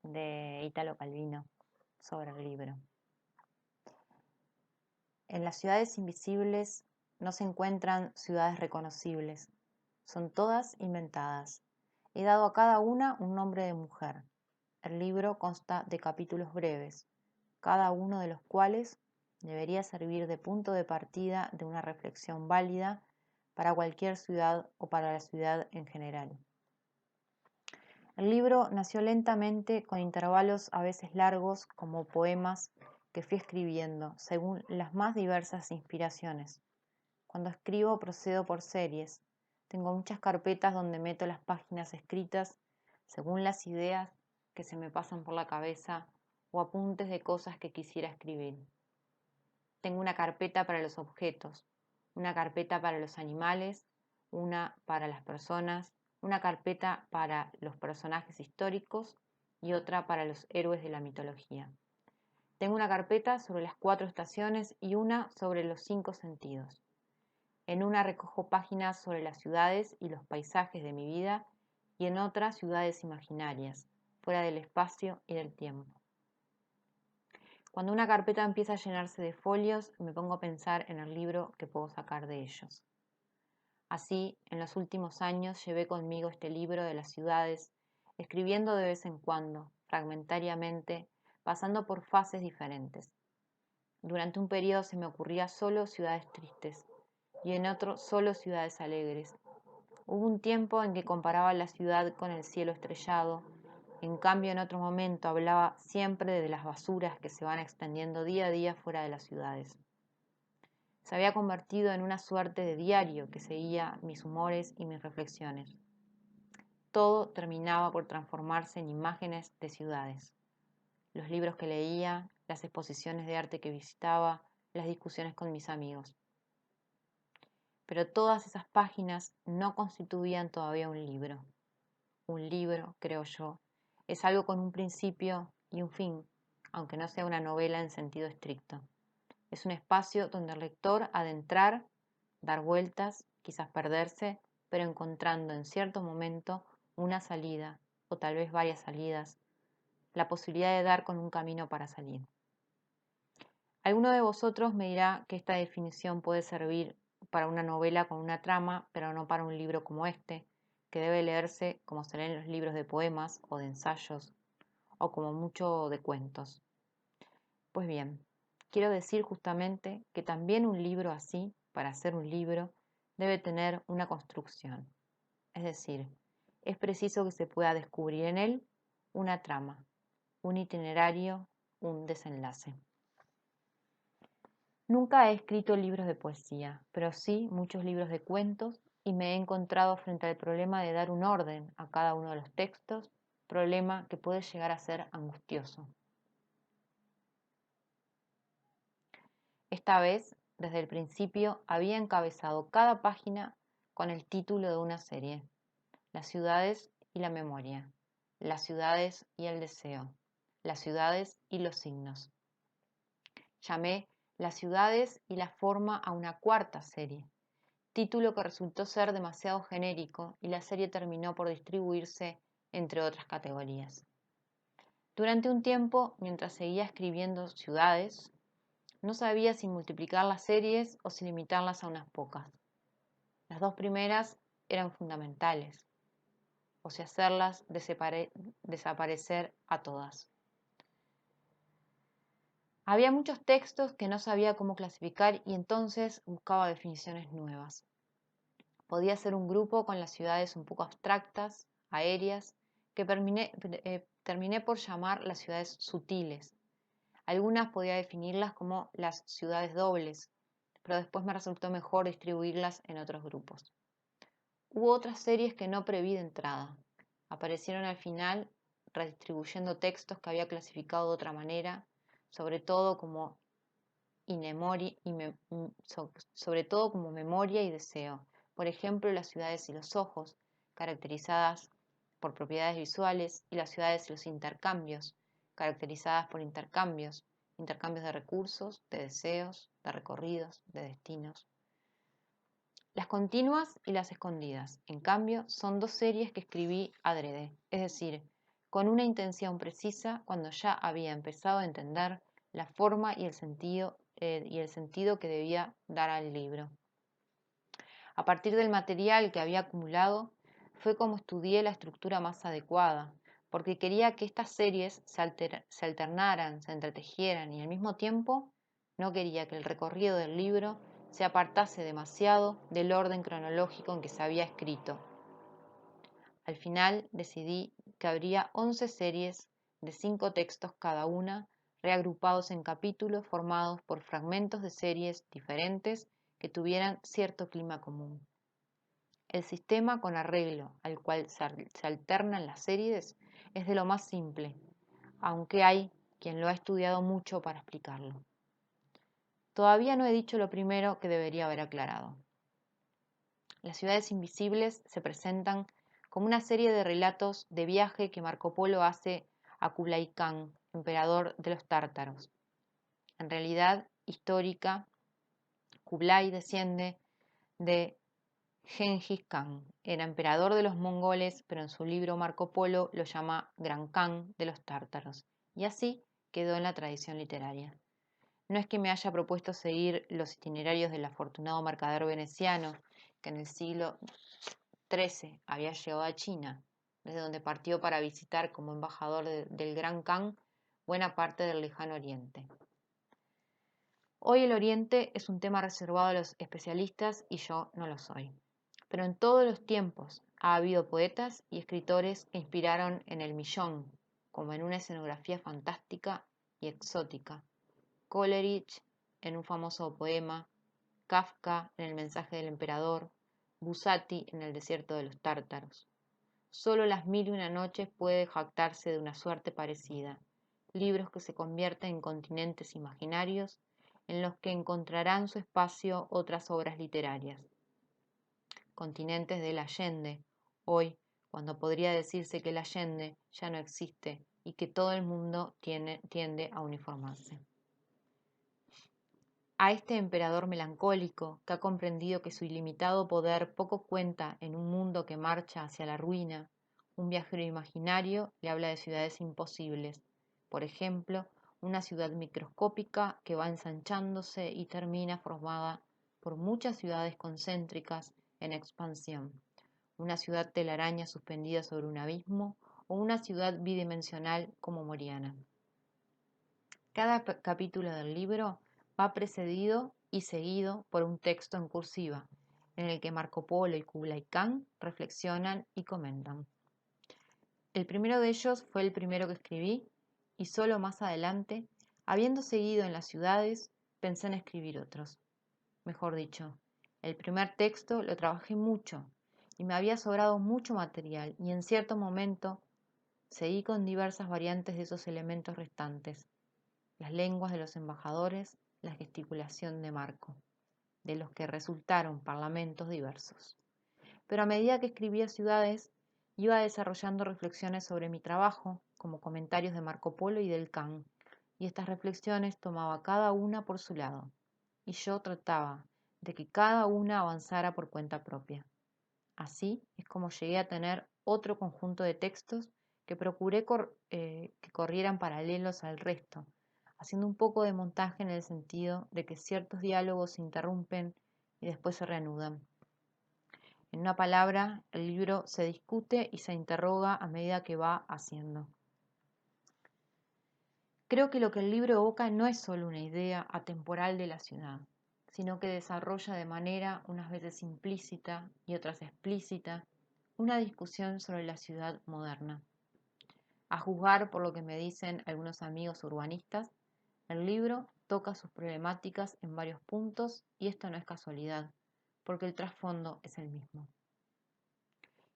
de Italo Calvino sobre el libro. En las ciudades invisibles no se encuentran ciudades reconocibles, son todas inventadas. He dado a cada una un nombre de mujer. El libro consta de capítulos breves, cada uno de los cuales debería servir de punto de partida de una reflexión válida para cualquier ciudad o para la ciudad en general. El libro nació lentamente con intervalos a veces largos como poemas que fui escribiendo según las más diversas inspiraciones. Cuando escribo procedo por series. Tengo muchas carpetas donde meto las páginas escritas según las ideas que se me pasan por la cabeza o apuntes de cosas que quisiera escribir. Tengo una carpeta para los objetos, una carpeta para los animales, una para las personas, una carpeta para los personajes históricos y otra para los héroes de la mitología. Tengo una carpeta sobre las 4 estaciones y una sobre los 5 sentidos. En una recojo páginas sobre las ciudades y los paisajes de mi vida y en otra ciudades imaginarias, fuera del espacio y del tiempo. Cuando una carpeta empieza a llenarse de folios, me pongo a pensar en el libro que puedo sacar de ellos. Así, en los últimos años llevé conmigo este libro de las ciudades, escribiendo de vez en cuando, fragmentariamente, pasando por fases diferentes. Durante un periodo se me ocurría solo ciudades tristes y en otro solo ciudades alegres. Hubo un tiempo en que comparaba la ciudad con el cielo estrellado. En cambio, en otro momento hablaba siempre de las basuras que se van extendiendo día a día fuera de las ciudades. Se había convertido en una suerte de diario que seguía mis humores y mis reflexiones. Todo terminaba por transformarse en imágenes de ciudades. Los libros que leía, las exposiciones de arte que visitaba, las discusiones con mis amigos. Pero todas esas páginas no constituían todavía un libro. Un libro, creo yo, es algo con un principio y un fin, aunque no sea una novela en sentido estricto. Es un espacio donde el lector ha de entrar, dar vueltas, quizás perderse, pero encontrando en cierto momento una salida, o tal vez varias salidas, la posibilidad de dar con un camino para salir. Alguno de vosotros me dirá que esta definición puede servir para una novela con una trama, pero no para un libro como este, que debe leerse como se leen los libros de poemas o de ensayos, o como mucho de cuentos. Pues bien, quiero decir justamente que también un libro así, para ser un libro, debe tener una construcción. Es decir, es preciso que se pueda descubrir en él una trama, un itinerario, un desenlace. Nunca he escrito libros de poesía, pero sí muchos libros de cuentos y me he encontrado frente al problema de dar un orden a cada uno de los textos, problema que puede llegar a ser angustioso. Esta vez, desde el principio, había encabezado cada página con el título de una serie: Las ciudades y la memoria, las ciudades y el deseo, las ciudades y los signos. Llamé Las ciudades y la forma a una cuarta serie, título que resultó ser demasiado genérico y la serie terminó por distribuirse entre otras categorías. Durante un tiempo, mientras seguía escribiendo ciudades, no sabía si multiplicar las series o si limitarlas a unas pocas. Las 2 primeras eran fundamentales, o si hacerlas desaparecer a todas. Había muchos textos que no sabía cómo clasificar y entonces buscaba definiciones nuevas. Podía ser un grupo con las ciudades un poco abstractas, aéreas, que terminé por llamar las ciudades sutiles. Algunas podía definirlas como las ciudades dobles, pero después me resultó mejor distribuirlas en otros grupos. Hubo otras series que no preví de entrada. Aparecieron al final redistribuyendo textos que había clasificado de otra manera, sobre todo como memoria y deseo. Por ejemplo, las ciudades y los ojos, caracterizadas por propiedades visuales, y las ciudades y los intercambios, caracterizadas por intercambios de recursos, de deseos, de recorridos, de destinos. Las continuas y las escondidas, en cambio, son 2 series que escribí adrede, es decir, con una intención precisa cuando ya había empezado a entender la forma y el sentido que debía dar al libro. A partir del material que había acumulado, fue como estudié la estructura más adecuada, porque quería que estas series se alternaran, se entretejieran y al mismo tiempo no quería que el recorrido del libro se apartase demasiado del orden cronológico en que se había escrito. Al final decidí que habría 11 series de 5 textos cada una, reagrupados en capítulos formados por fragmentos de series diferentes que tuvieran cierto clima común. El sistema con arreglo al cual se alternan las series es de lo más simple, aunque hay quien lo ha estudiado mucho para explicarlo. Todavía no he dicho lo primero que debería haber aclarado. Las ciudades invisibles se presentan como una serie de relatos de viaje que Marco Polo hace a Kublai Khan, emperador de los tártaros. En realidad histórica, Kublai desciende de Gengis Khan. Era emperador de los mongoles, pero en su libro Marco Polo lo llama Gran Khan de los tártaros, y así quedó en la tradición literaria. No es que me haya propuesto seguir los itinerarios del afortunado mercader veneciano, que en el siglo XIII había llegado a China, desde donde partió para visitar como embajador del Gran Khan buena parte del lejano oriente. Hoy el Oriente es un tema reservado a los especialistas y yo no lo soy. Pero en todos los tiempos ha habido poetas y escritores que inspiraron en el millón, como en una escenografía fantástica y exótica. Coleridge en un famoso poema, Kafka en El mensaje del emperador, Buzzati en El desierto de los tártaros. Solo Las mil y una noches puede jactarse de una suerte parecida, libros que se convierten en continentes imaginarios en los que encontrarán su espacio otras obras literarias. Continentes del Allende, hoy, cuando podría decirse que el Allende ya no existe y que todo el mundo tiende a uniformarse. A este emperador melancólico, que ha comprendido que su ilimitado poder poco cuenta en un mundo que marcha hacia la ruina, un viajero imaginario le habla de ciudades imposibles, por ejemplo, una ciudad microscópica que va ensanchándose y termina formada por muchas ciudades concéntricas en expansión, una ciudad telaraña suspendida sobre un abismo o una ciudad bidimensional como Moriana. Cada capítulo del libro va precedido y seguido por un texto en cursiva, en el que Marco Polo y Kublai Khan reflexionan y comentan. El primero de ellos fue el primero que escribí, y solo más adelante, habiendo seguido en las ciudades, pensé en escribir otros. Mejor dicho, el primer texto lo trabajé mucho, y me había sobrado mucho material, y en cierto momento seguí con diversas variantes de esos elementos restantes, las lenguas de los embajadores, la gesticulación de Marco, de los que resultaron parlamentos diversos. Pero a medida que escribía ciudades, iba desarrollando reflexiones sobre mi trabajo, como comentarios de Marco Polo y del Khan, y estas reflexiones tomaba cada una por su lado, y yo trataba de que cada una avanzara por cuenta propia. Así es como llegué a tener otro conjunto de textos que procuré que corrieran paralelos al resto, haciendo un poco de montaje en el sentido de que ciertos diálogos se interrumpen y después se reanudan. En una palabra, el libro se discute y se interroga a medida que va haciendo. Creo que lo que el libro evoca no es solo una idea atemporal de la ciudad, sino que desarrolla de manera unas veces implícita y otras explícita una discusión sobre la ciudad moderna. A juzgar por lo que me dicen algunos amigos urbanistas, el libro toca sus problemáticas en varios puntos y esto no es casualidad, porque el trasfondo es el mismo.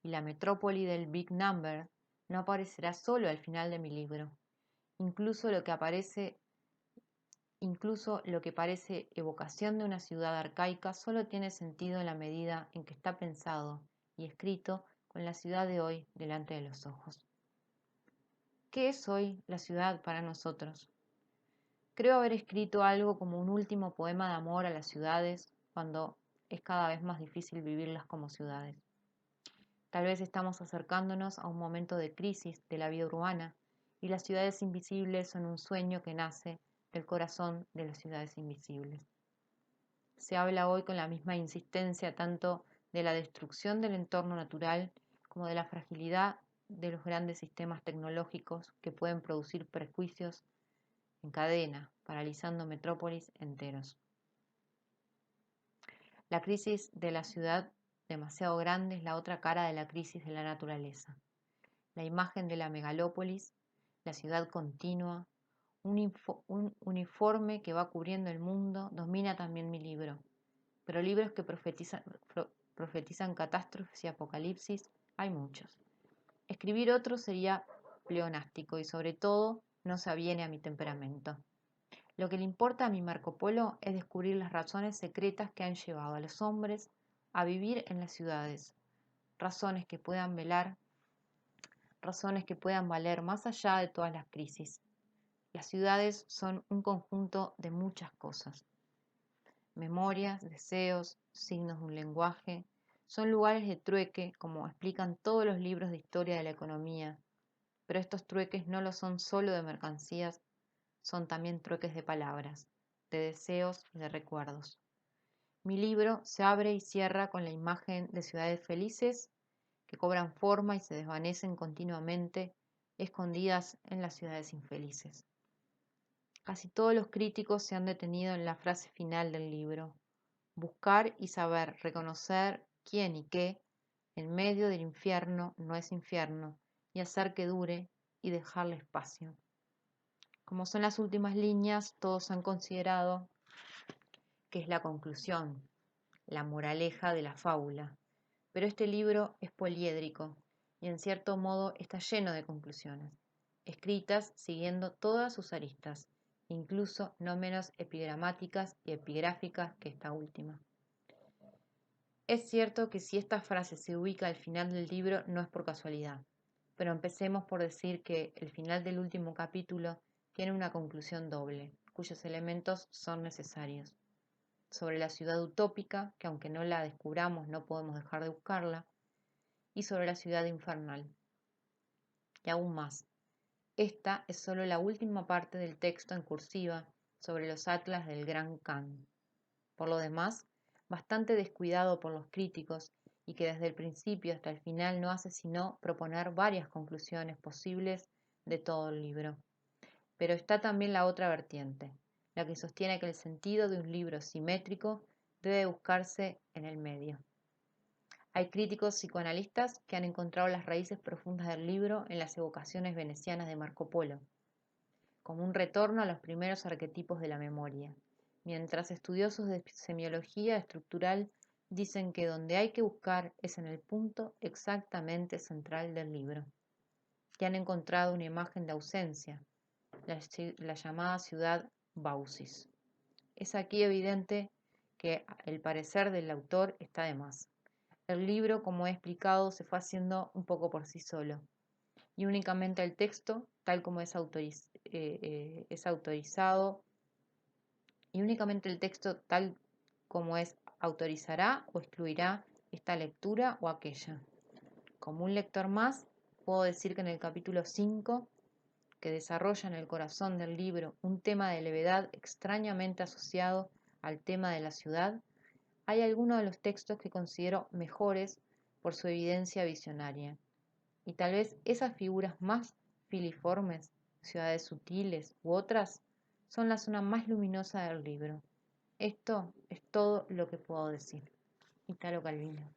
Y la metrópoli del Big Number no aparecerá solo al final de mi libro. Incluso lo que parece evocación de una ciudad arcaica solo tiene sentido en la medida en que está pensado y escrito con la ciudad de hoy delante de los ojos. ¿Qué es hoy la ciudad para nosotros? Creo haber escrito algo como un último poema de amor a las ciudades cuando es cada vez más difícil vivirlas como ciudades. Tal vez estamos acercándonos a un momento de crisis de la vida urbana y las ciudades invisibles son un sueño que nace del corazón de las ciudades invisibles. Se habla hoy con la misma insistencia tanto de la destrucción del entorno natural como de la fragilidad de los grandes sistemas tecnológicos que pueden producir prejuicios en cadena, paralizando metrópolis enteros. La crisis de la ciudad demasiado grande es la otra cara de la crisis de la naturaleza. La imagen de la megalópolis, la ciudad continua, un uniforme que va cubriendo el mundo, domina también mi libro. Pero libros que profetizan catástrofes y apocalipsis hay muchos. Escribir otro sería pleonástico y sobre todo no se aviene a mi temperamento. Lo que le importa a mi Marco Polo es descubrir las razones secretas que han llevado a los hombres a vivir en las ciudades, razones que puedan valer más allá de todas las crisis. Las ciudades son un conjunto de muchas cosas. Memorias, deseos, signos de un lenguaje, son lugares de trueque, como explican todos los libros de historia de la economía, pero estos trueques no lo son solo de mercancías, son también trueques de palabras, de deseos y de recuerdos. Mi libro se abre y cierra con la imagen de ciudades felices que cobran forma y se desvanecen continuamente, escondidas en las ciudades infelices. Casi todos los críticos se han detenido en la frase final del libro: buscar y saber reconocer quién y qué en medio del infierno no es infierno, y hacer que dure y dejarle espacio. Como son las últimas líneas, todos han considerado que es la conclusión, la moraleja de la fábula. Pero este libro es poliédrico y en cierto modo está lleno de conclusiones, escritas siguiendo todas sus aristas, incluso no menos epigramáticas y epigráficas que esta última. Es cierto que si esta frase se ubica al final del libro no es por casualidad, pero empecemos por decir que el final del último capítulo tiene una conclusión doble, cuyos elementos son necesarios. Sobre la ciudad utópica, que aunque no la descubramos no podemos dejar de buscarla, y sobre la ciudad infernal. Y aún más, esta es solo la última parte del texto en cursiva sobre los atlas del Gran Khan. Por lo demás, bastante descuidado por los críticos y que desde el principio hasta el final no hace sino proponer varias conclusiones posibles de todo el libro. Pero está también la otra vertiente, la que sostiene que el sentido de un libro simétrico debe buscarse en el medio. Hay críticos psicoanalistas que han encontrado las raíces profundas del libro en las evocaciones venecianas de Marco Polo, como un retorno a los primeros arquetipos de la memoria, mientras estudiosos de semiología estructural dicen que donde hay que buscar es en el punto exactamente central del libro, que han encontrado una imagen de ausencia, la llamada ciudad Baucis. Es aquí evidente que el parecer del autor está de más. El libro, como he explicado, se fue haciendo un poco por sí solo, y únicamente el texto, tal como es autorizado, y únicamente el texto tal como es autorizará o excluirá esta lectura o aquella. Como un lector más, puedo decir que en el capítulo 5, que desarrolla en el corazón del libro un tema de levedad extrañamente asociado al tema de la ciudad, hay algunos de los textos que considero mejores por su evidencia visionaria. Y tal vez esas figuras más filiformes, ciudades sutiles u otras, son la zona más luminosa del libro. Esto es todo lo que puedo decir. Italo Calvino.